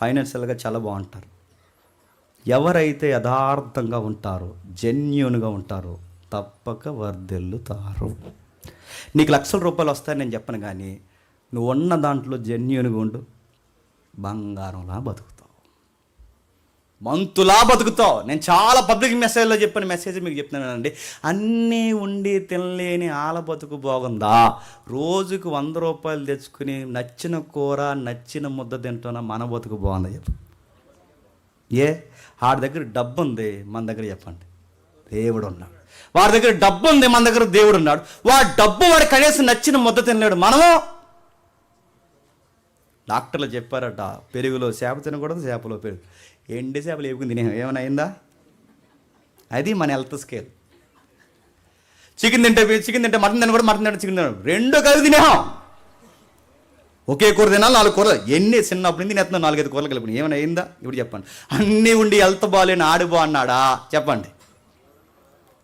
ఫైనాన్షియల్గా చాలా బాగుంటారు. ఎవరైతే యథార్థంగా ఉంటారో, జెన్యూన్గా ఉంటారో తప్పక వర్ధిల్లుతారు. నీకు లక్షల రూపాయలు వస్తాయని నేను చెప్పను, కానీ నువ్వు ఉన్న దాంట్లో జెన్యూన్గా ఉండు, బంగారంలా బతుకుతావు, మంతులా బతుకుతావు. నేను చాలా పబ్లిక్ మెసేజ్లో చెప్పిన మెసేజ్ మీకు చెప్తున్నానండి. అన్నీ ఉండి తినలేని ఆల బతుకు బాగుందా? రోజుకు 100 రూపాయలు తెచ్చుకుని నచ్చిన కూర నచ్చిన ముద్ద తింటున్నా మన బతుకు బాగుందా చెప్పు. వాడి దగ్గర డబ్బు ఉంది, మన దగ్గర చెప్పండి దేవుడు ఉన్నాడు. వాడి దగ్గర డబ్బు ఉంది, మన దగ్గర దేవుడు ఉన్నాడు. వాడి డబ్బు వాడి కనీసం నచ్చిన ముద్ద తినలేడు. మనము డాక్టర్లు చెప్పారట, పెరుగులో చేప తినకూడదు, చేపలో పెరుగు. ఎండి చేపలు వేపుకుని తినే ఏమైనా అయిందా? అది మన హెల్త్ స్కేల్. చికెన్ తింటే మటన్ తిన కూడా, మటన్ తింటే చికెన్ తిన, రెండు కలిసి తినేహాం. ఒకే కూర తినాలి, 4 కూరలు. ఎన్ని చిన్నప్పుడు నుంచి తినేస్తున్నాం, 4-5 కూరలు కలిపి. ఏమైనా అయిందా? ఇప్పుడు చెప్పండి. అన్నీ ఉండి హెల్త్ బాగాలేని ఆడు బాగున్నాడా చెప్పండి.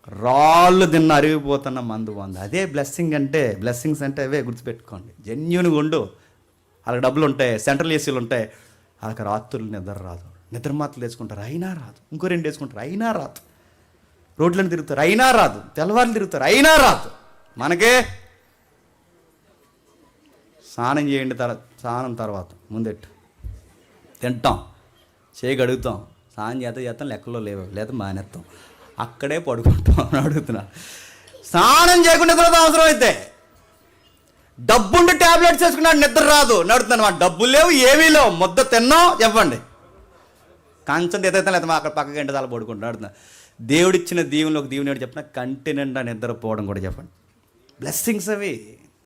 రాళ్ళు తిన్న అరిగిపోతున్న మందు బాగుంది. అదే బ్లెస్సింగ్ అంటే. బ్లెస్సింగ్స్ అంటే అవే, గుర్తుపెట్టుకోండి. జెన్యూన్గా ఉండు. వాళ్ళకి డబ్బులు ఉంటాయి, సెంట్రల్ ఏసీలు ఉంటాయి, వాళ్ళకి రాత్రులు నిద్ర రాదు, నిద్ర మాత్రలు వేసుకుంటారు అయినా రాదు, ఇంకో 2 వేసుకుంటారు అయినా రాదు, రోడ్లను తిరుగుతారు అయినా రాదు, తెల్లవారులు తిరుగుతారు అయినా రాదు. మనకే స్నానం చేయండి, స్నానం తర్వాత ముందెట్టు తింటాం, చేయగలుగుతాం, స్నానం చేస్తాం, లెక్కలో లేవు, లేదా మానేస్తాం, అక్కడే పడుకుంటాం అని అడుగుతున్నా. స్నానం చేయకుండా తర్వాత అవసరం అయితే డబ్బుండి ట్యాబ్లెట్స్ వేసుకున్నాడు, నిద్ర రాదు నడుతున్నాను. మా డబ్బులు లేవు, ఏమీ లేవు, ముద్ద తిన్నాం చెప్పండి, కంచం ఎత్తాను, లేదా అక్కడ పక్కకి ఎంట చాలా పడుకుంటున్నా అడుగుతున్నా. దేవుడిచ్చిన దీవుని ఒక దీవుని చెప్పిన కంటి నిండా నిద్రపోవడం కూడా చెప్పండి. బ్లెస్సింగ్స్ అవి.